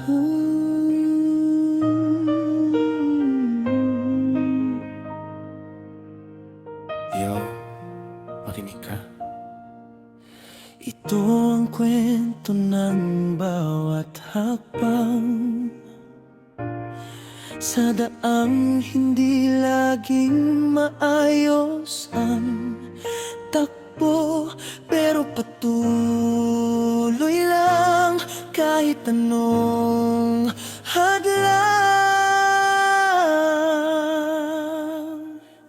Yo, makinig ka. Ito ang kwento ng bawat hakbang sa daang hindi laging maayos ang takbo, pero patuloy lang kahit anong hadlang.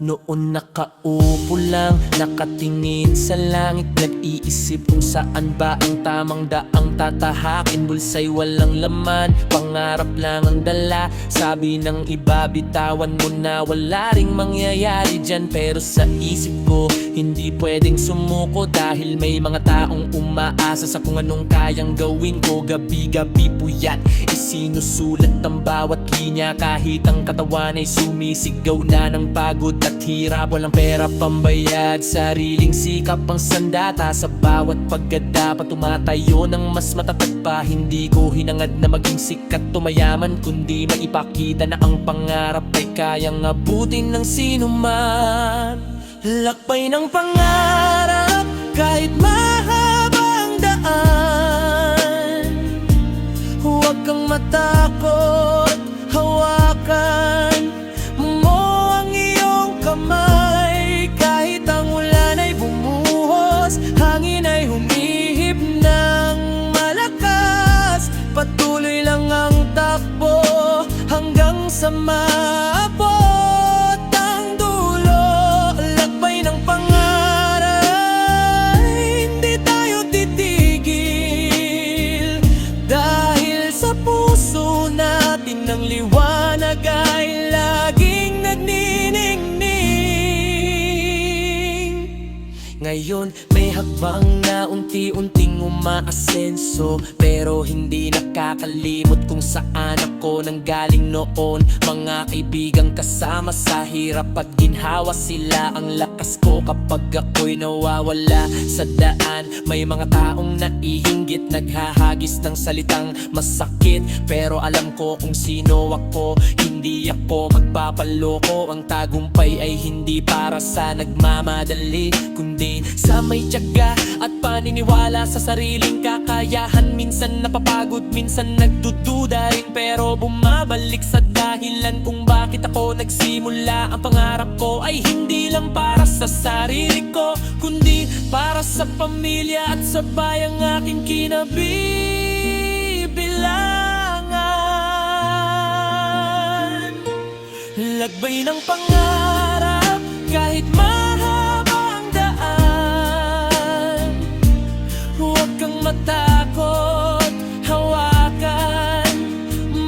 Noon nakaupo lang, nakatingin sa langit, nag-iisip kung saan ba ang tamang daang tatahakin. Bulsa'y walang laman, pangarap lang ang dala. Sabi ng iba, bitawan mo na, wala ring mangyayari dyan. Pero sa isip ko, hindi pwedeng sumuko, dahil may mga taong umaasa sa kung anong kayang gawin ko. Gabi-gabi puyat, isinusulat ang bawat linya, kahit ang katawan ay sumisigaw na ng pagod at hirap. Walang pera pambayad, sariling sikap ang sandata. Sa bawat paggadapa, tumatayo ng mas matatag pa. Hindi ko hinangad na maging sikat o mayaman, kundi maipakita na ang pangarap ay kayang abutin ng sino man. Lakbay ng pangarap, kahit mahaba ang daan. Huwag kang matakot, hawakan mo ang iyong kamay. Kahit ang ulan ay bumuhos, hangin ay humihip ng malakas, patuloy lang ang takbo hanggang sa maabot ang dulo. Lakbay ng pangarap, hindi tayo titigil, dahil sa puso natin ang liwanag ay laging nagniningning. Ngayon may hakbang na unti-unting umaasenso, pero hindi nakakalimot kung saan ako nanggaling noon. Mga kaibigang kasama sa hirap at ginhawa, sila ang lakas ko kapag ako'y nawawala sa daan. May mga taong naihinggit, naghahagis ng salitang masakit, pero alam ko kung sino ako. Hindi ako magpapaloko, ang tagumpay ay hindi para sa nagmamadali, kundi sa may tiyaga at paniniwala sa sariling kakayahan. Minsan napapagod, minsan nagdududa rin, pero bumabalik sa dahilan kung bakit ako nagsimula. Ang pangarap ko ay hindi lang para sa sarili ko, kundi para sa pamilya at sa bayang aking kinabibilangan. Lagbay ng pangarap, kahit mahaba ang daan. Huwag kang matakot, hawakan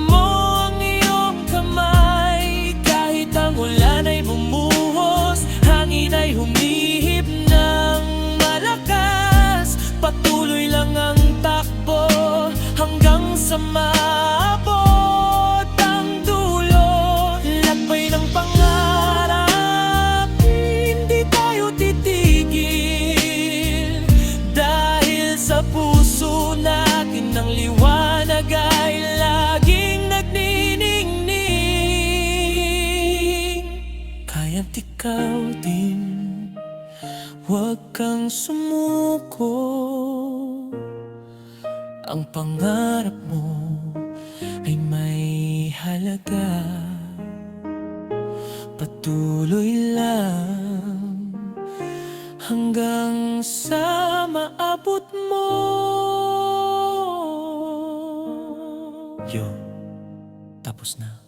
mo ang iyong kamay. Kahit ang ulan ay bumuhos, hangin ay humihip ng malakas, patuloy lang ang takbo hanggang sa maabot ang dulo. Lakbay ng pangarap, hindi tayo titigil, dahil sa puso natin ang liwanag ay laging nagniningning. Kaya't ikaw din, huwag kang sumuko. Ang pangarap mo ay may halaga, patuloy lang hanggang sa maabot mo. Yo, tapos na.